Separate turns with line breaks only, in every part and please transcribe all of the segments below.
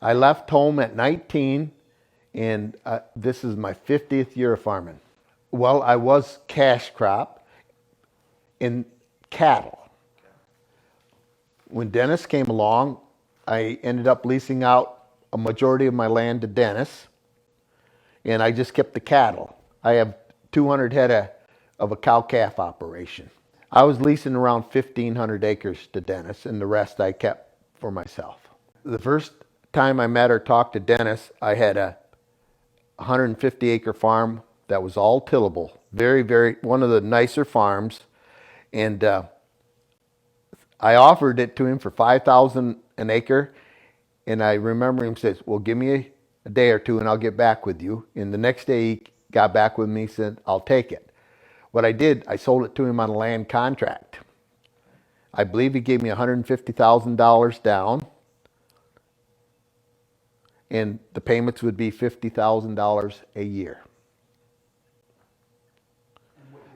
I left home at 19, and this is my 50th year of farming. Well, I was cash crop in cattle. When Dennis came along, I ended up leasing out a majority of my land to Dennis, and I just kept the cattle. I have 200 head of a cow-calf operation. I was leasing around 1,500 acres to Dennis, and the rest I kept for myself. The first time I met or talked to Dennis, I had a 150-acre farm that was all tillable. One of the nicer farms. And I offered it to him for $5,000 an acre. And I remember him says, well, give me a day or two and I'll get back with you. And the next day he got back with me and said, I'll take it. What I did, I sold it to him on a land contract. I believe he gave me $150,000 down. And the payments would be $50,000 a year.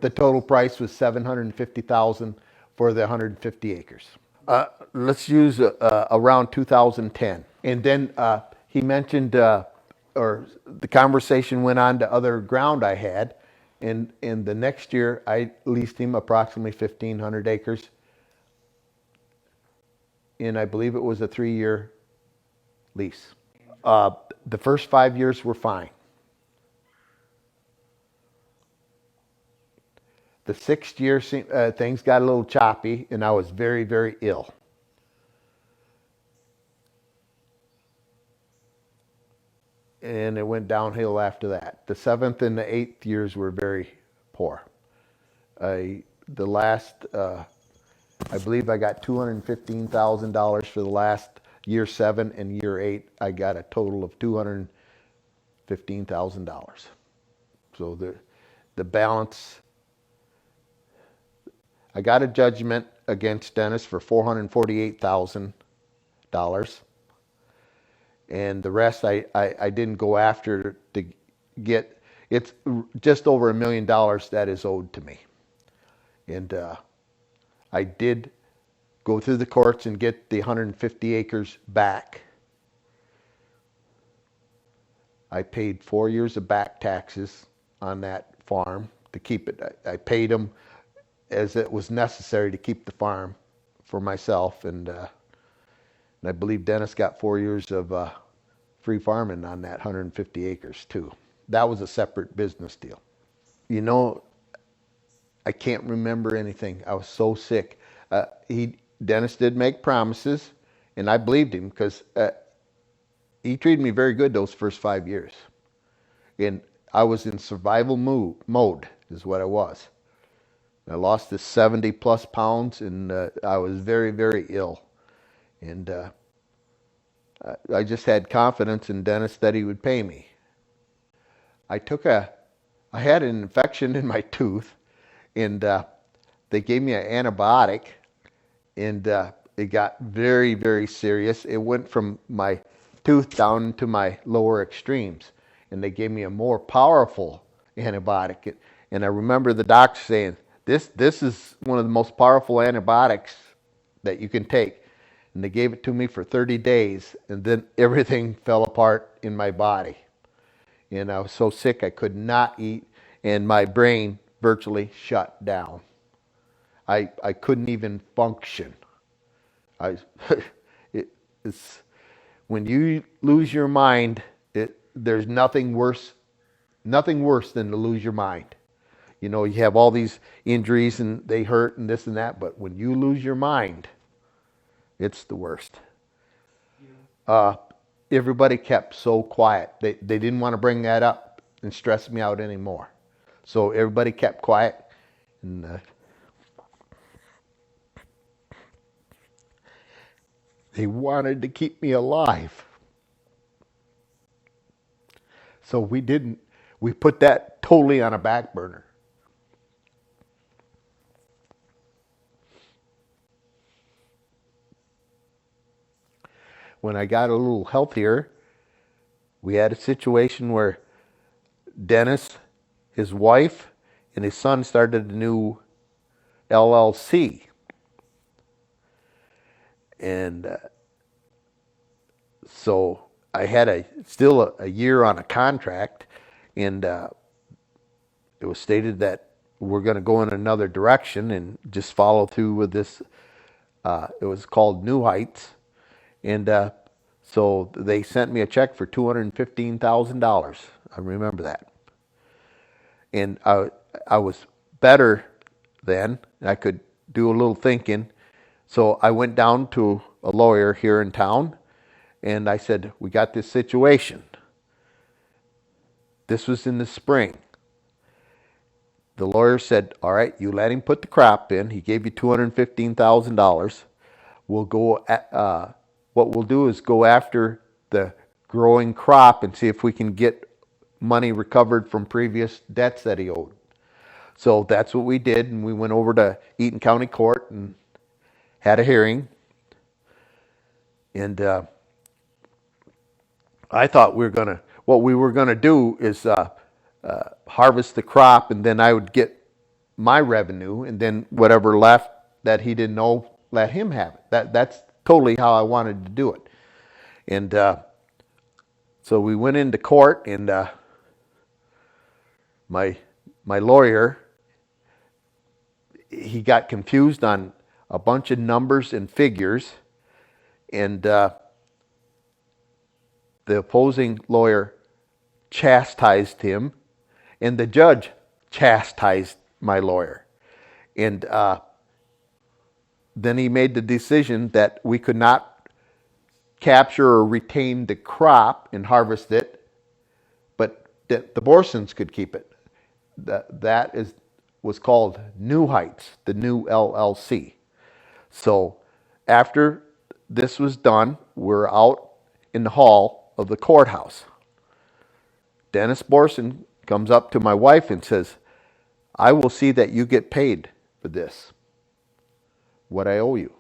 The total price was $750,000 for the 150 acres. Let's use around 2010. And then he mentioned, or the conversation went on to other ground I had. And the next year, I leased him approximately 1,500 acres. And I believe it was a 3-year lease. The first 5 years were fine. The 6th year, things got a little choppy, and I was very, very ill. And it went downhill after that. The 7th and the 8th years were very poor. I believe I got $215,000 for the last year 7 and year 8. I got a total of $215,000. So the balance. I got a judgment against Dennis for $448,000. And the rest I didn't go after to get. It's just over $1 million that is owed to me. And I did go through the courts and get the 150 acres back. I paid 4 years of back taxes on that farm to keep it. I paid them as it was necessary to keep the farm for myself. And I believe Dennis got 4 years of free farming on that 150 acres too. That was a separate business deal. You know, I can't remember anything. I was so sick. Dennis did make promises, and I believed him because he treated me very good those first 5 years. And I was in survival mode is what I was. I lost this 70 plus pounds, and I was very, very ill. And I just had confidence in Dennis that he would pay me. I had an infection in my tooth, and they gave me an antibiotic, and it got very, very serious. It went from my tooth down to my lower extremes, and they gave me a more powerful antibiotic. And I remember the doctor saying, this is one of the most powerful antibiotics that you can take. And they gave it to me for 30 days, and then everything fell apart in my body. And I was so sick I could not eat, and my brain virtually shut down. I couldn't even function. It's when you lose your mind, there's nothing worse than to lose your mind. You know, you have all these injuries and they hurt and this and that, but when you lose your mind, it's the worst. Everybody kept so quiet. They didn't want to bring that up and stress me out anymore. So everybody kept quiet, and they wanted to keep me alive. So we didn't. We put that totally on a back burner. When I got a little healthier, we had a situation where Dennis, his wife, and his son started a new LLC. And so I had still a year on a contract, and it was stated that we're going to go in another direction and just follow through with this. It was called New Heights, and so they sent me a check for $215,000. I remember that, and I was better then. I could do a little thinking, so I went down to a lawyer here in town, and I said, "We got this situation." This was in the spring. The lawyer said, "All right, you let him put the crop in. He gave you $215,000. We'll go. What we'll do is go after the growing crop and see if we can get money recovered from previous debts that he owed." So that's what we did, and we went over to Eaton County Court and had a hearing. And I thought what we were gonna do is harvest the crop, and then I would get my revenue, and then whatever left that he didn't know, let him have it. That's totally how I wanted to do it. And so we went into court, and my lawyer, he got confused on a bunch of numbers and figures, and the opposing lawyer chastised him, and the judge chastised my lawyer. And then he made the decision that we could not capture or retain the crop and harvest it, but that the Boersens could keep it. That was called New Heights, the new LLC. So after this was done, we're out in the hall of the courthouse. Dennis Boersen comes up to my wife and says, "I will see that you get paid for this, what I owe you."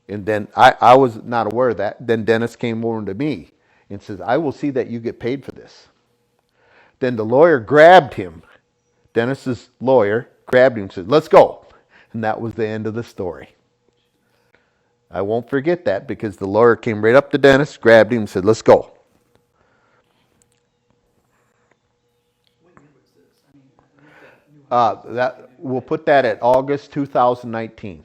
And then I was not aware of that. Then Dennis came over to me and says, "I will see that you get paid for this." Then the lawyer grabbed him. Dennis's lawyer grabbed him and said, "Let's go." And that was the end of the story. I won't forget that, because the lawyer came right up to Dennis, grabbed him and said, "Let's go."
What year was this? I mean, New
That we'll put that at August 2019.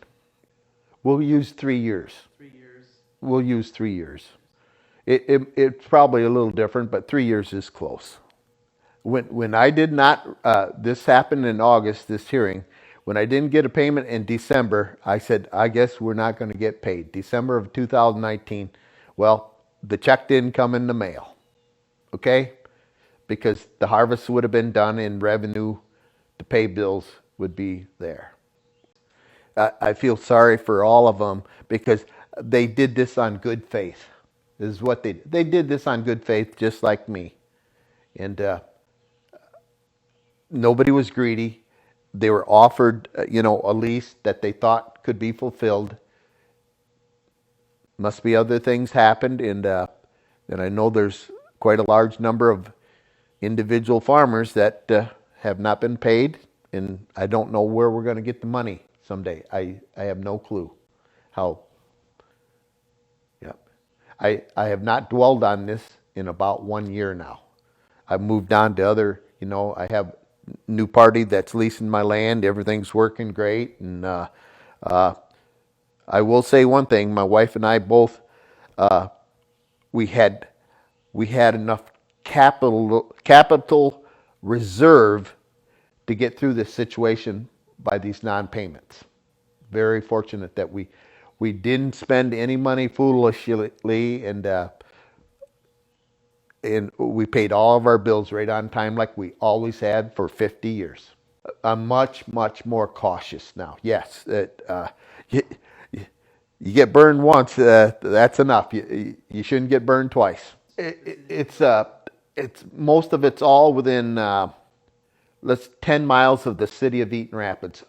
We'll use 3 years.
3 years.
We'll use 3 years. It's probably a little different, but 3 years is close. When I did not, this happened in August, this hearing. When I didn't get a payment in December, I said, "I guess we're not going to get paid." December of 2019. Well, the check didn't come in the mail. Okay? Because the harvest would have been done, and revenue to pay bills would be there. I feel sorry for all of them, because they did this on good faith. This is what they did this on good faith, just like me. And nobody was greedy. They were offered, a lease that they thought could be fulfilled. Must be other things happened, and I know there's quite a large number of individual farmers that have not been paid, and I don't know where we're going to get the money someday. I have no clue how. Yeah, I have not dwelled on this in about 1 year now. I've moved on to other. I have new party that's leasing my land. Everything's working great, and I will say one thing: my wife and I both, we had enough capital reserve to get through this situation by these non-payments. Very fortunate that we didn't spend any money foolishly, and we paid all of our bills right on time, like we always had for 50 years. I'm much, much more cautious now. Yes, you, you get burned once, that's enough. You shouldn't get burned twice. It's most of it's all within 10 miles of the city of Eaton Rapids.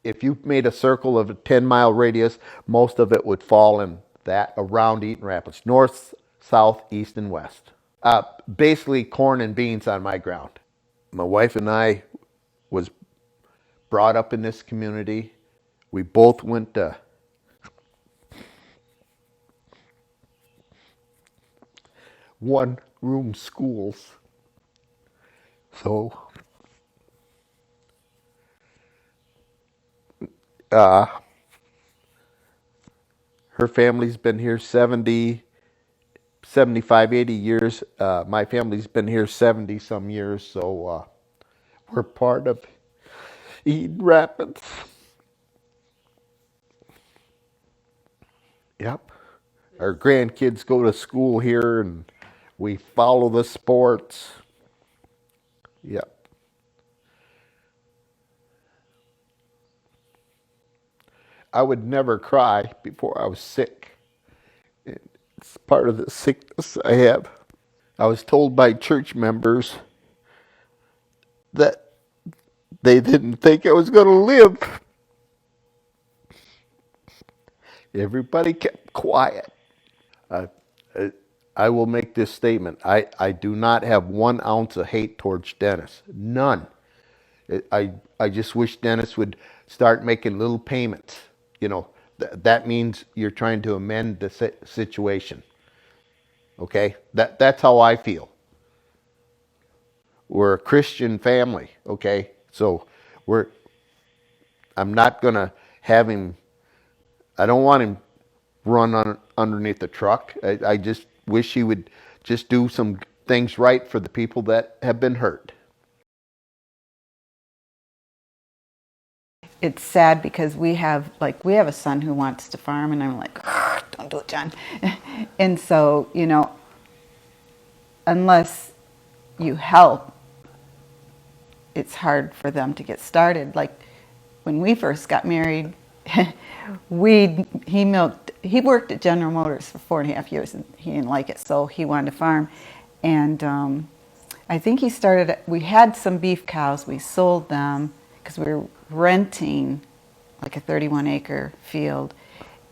If you made a circle of a 10-mile radius, most of it would fall in that around Eaton Rapids, north, south, east, and west. Basically corn and beans on my ground. My wife and I was brought up in this community. We both went to one-room schools. So, uh, her family's been here 70, 75, 80 years. My family's been here 70 some years, so we're part of Eaton Rapids. Yep. Our grandkids go to school here and we follow the sports. Yep. I would never cry before I was sick. It's part of the sickness I have. I was told by church members that they didn't think I was going to live. Everybody kept quiet. I, I will make this statement. I do not have 1 ounce of hate towards Dennis. None. I just wish Dennis would start making little payments. You know, that means you're trying to amend the situation. Okay? That's how I feel. We're a Christian family, okay? So I'm not going to have him, I don't want him run underneath the truck. I just wish he would just do some things right for the people that have been hurt.
It's sad because we have a son who wants to farm, and I'm like, don't do it, John. And so, unless you help, it's hard for them to get started. Like when we first got married, he worked at General Motors for 4.5 years, and he didn't like it, so he wanted to farm. And I think we had some beef cows. We sold them because we were renting like a 31-acre field,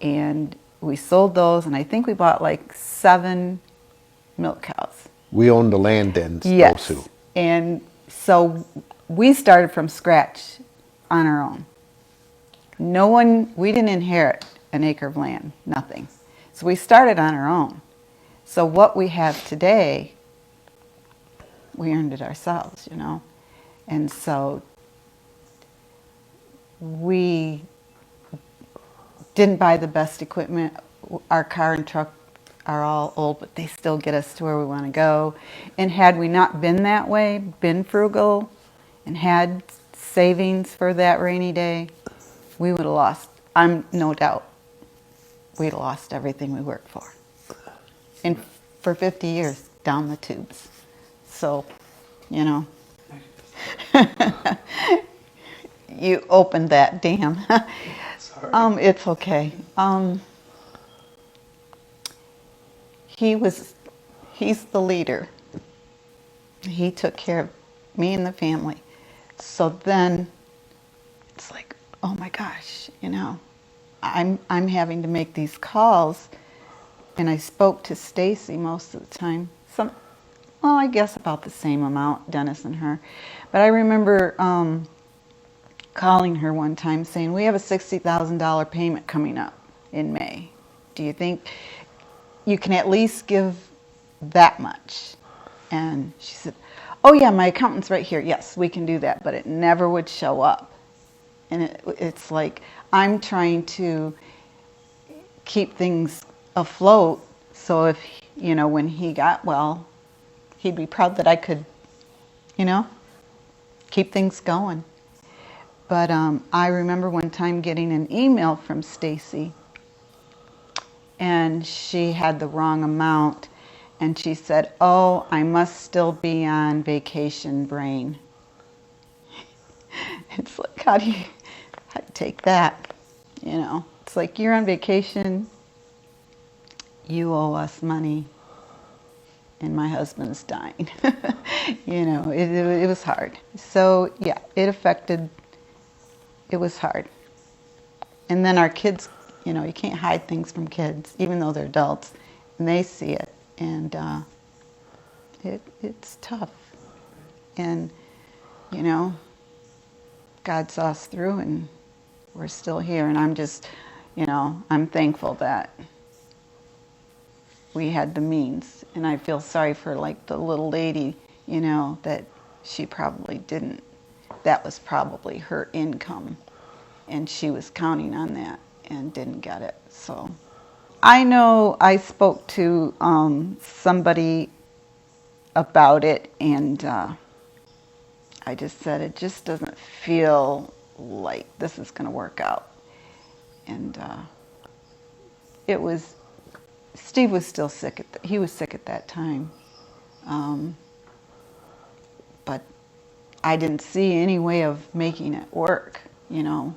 and we sold those, and I think we bought like 7 milk cows.
We owned the land in
Yes.
Bosu.
And so we started from scratch on our own. We didn't inherit an acre of land, nothing. So we started on our own. So what we have today, we earned it ourselves, And so we didn't buy the best equipment. Our car and truck are all old, but they still get us to where we want to go. And had we not been that way, been frugal, and had savings for that rainy day, we would have lost, I'm no doubt, we'd have lost everything we worked for. And for 50 years, down the tubes. So, you opened that dam.
Sorry.
It's okay. He's the leader. He took care of me and the family. So then it's like, oh my gosh, I'm having to make these calls, and I spoke to Stacy most of the time. I guess about the same amount, Dennis and her. But I remember calling her one time saying, we have a $60,000 payment coming up in May. Do you think you can at least give that much? And she said, oh yeah, my accountant's right here. Yes, we can do that. But it never would show up. And it's like I'm trying to keep things afloat. So if, when he got well, he'd be proud that I could, keep things going. But I remember one time getting an email from Stacy, and she had the wrong amount, and she said, oh, I must still be on vacation brain. It's like, how do you take that? It's like, you're on vacation, you owe us money, and my husband's dying. It was hard. So yeah, it was hard. And then our kids, you can't hide things from kids, even though they're adults, and they see it, and it's tough. And, God saw us through, and we're still here, and I'm just, I'm thankful that we had the means. And I feel sorry for like the little lady, you know, that she probably didn't, that was probably her income. And she was counting on that and didn't get it. So I know I spoke to somebody about it, and I just said it just doesn't feel like this is going to work out. And it was, Steve was still sick. He was sick at that time. But I didn't see any way of making it work, you know.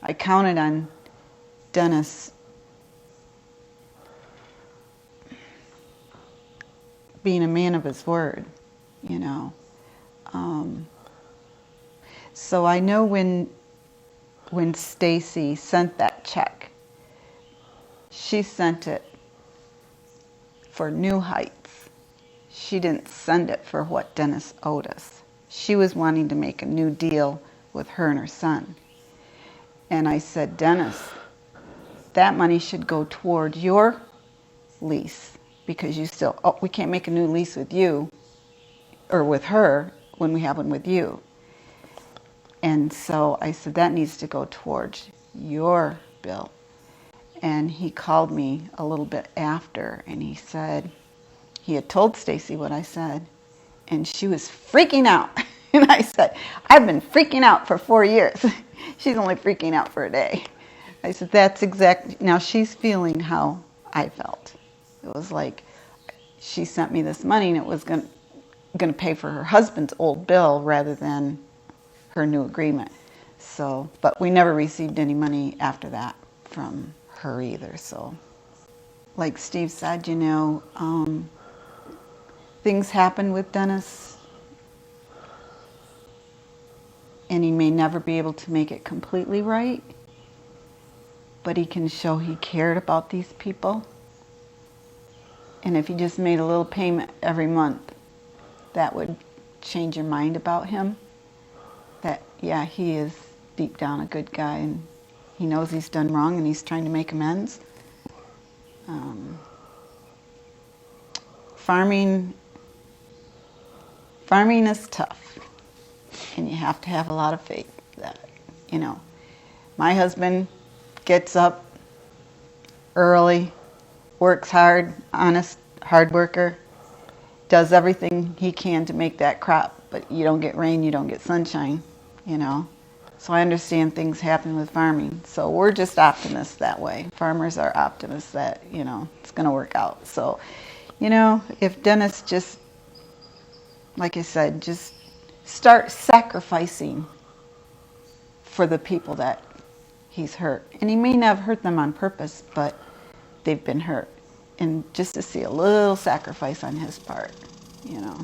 I counted on Dennis being a man of his word, you know. So I know when Stacy sent that check, she sent it for New Heights. She didn't send it for what Dennis owed us. She was wanting to make a new deal with her and her son. And I said, Dennis, that money should go toward your lease, because you still, we can't make a new lease with you or with her when we have one with you. And so I said, that needs to go towards your bill. And he called me a little bit after, and he said, he had told Stacy what I said, and she was freaking out. And I said, I've been freaking out for 4 years. She's only freaking out for a day. I said, that's exactly, now she's feeling how I felt. It was like she sent me this money and it was going to pay for her husband's old bill rather than her new agreement. So, but we never received any money after that from her either. So, like Steve said, you know, things happen with Dennis, and he may never be able to make it completely right, but he can show he cared about these people. And if he just made a little payment every month, that would change your mind about him. That, yeah, he is deep down a good guy, and he knows he's done wrong and he's trying to make amends. Farming is tough, and you have to have a lot of faith that, you know, my husband gets up early, works hard, honest, hard worker, does everything he can to make that crop, but you don't get rain, you don't get sunshine, you know. So I understand things happen with farming. So we're just optimists that way. Farmers are optimists that, you know, it's going to work out. So, you know, if Dennis just, like I said, just start sacrificing for the people that he's hurt. And he may not have hurt them on purpose, but they've been hurt. And just to see a little sacrifice on his part, you know.